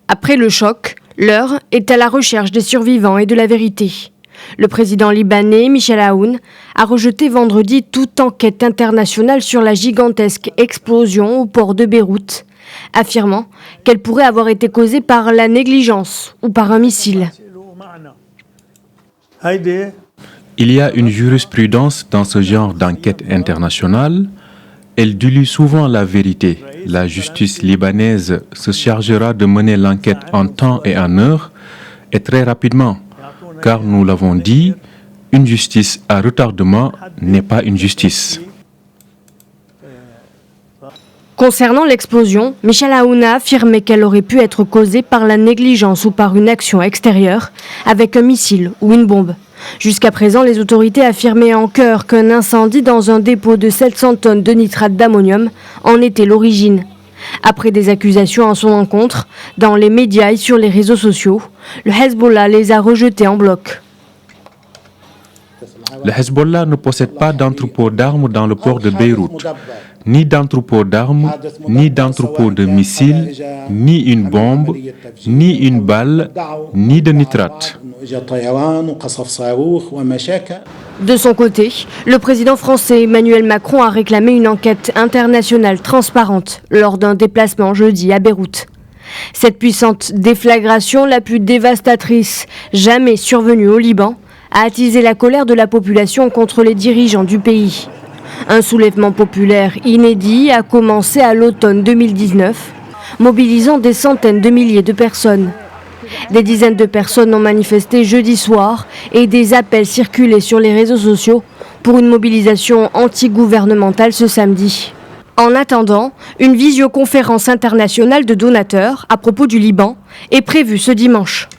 Après le choc, l'heure est à la recherche des survivants et de la vérité. Le président libanais Michel Aoun a rejeté vendredi toute enquête internationale sur la gigantesque explosion au port de Beyrouth, affirmant qu'elle pourrait avoir été causée par la négligence ou par un missile. Il y a une jurisprudence dans ce genre d'enquête internationale. Elle dilue souvent la vérité. La justice libanaise se chargera de mener l'enquête en temps et en heure et très rapidement. Car nous l'avons dit, une justice à retardement n'est pas une justice. Concernant l'explosion, Michel Aoun a affirmé qu'elle aurait pu être causée par la négligence ou par une action extérieure, avec un missile ou une bombe. Jusqu'à présent, les autorités affirmaient en chœur qu'un incendie dans un dépôt de 700 tonnes de nitrate d'ammonium en était l'origine. Après des accusations en son encontre, dans les médias et sur les réseaux sociaux, le Hezbollah les a rejetées en bloc. Le Hezbollah ne possède pas d'entrepôt d'armes dans le port de Beyrouth, ni d'entrepôt d'armes, ni d'entrepôt de missiles, ni une bombe, ni une balle, ni de nitrate. De son côté, le président français Emmanuel Macron a réclamé une enquête internationale transparente lors d'un déplacement jeudi à Beyrouth. Cette puissante déflagration, la plus dévastatrice jamais survenue au Liban, a attisé la colère de la population contre les dirigeants du pays. Un soulèvement populaire inédit a commencé à l'automne 2019, mobilisant des centaines de milliers de personnes. Des dizaines de personnes ont manifesté jeudi soir et des appels circulaient sur les réseaux sociaux pour une mobilisation anti-gouvernementale ce samedi. En attendant, une visioconférence internationale de donateurs à propos du Liban est prévue ce dimanche.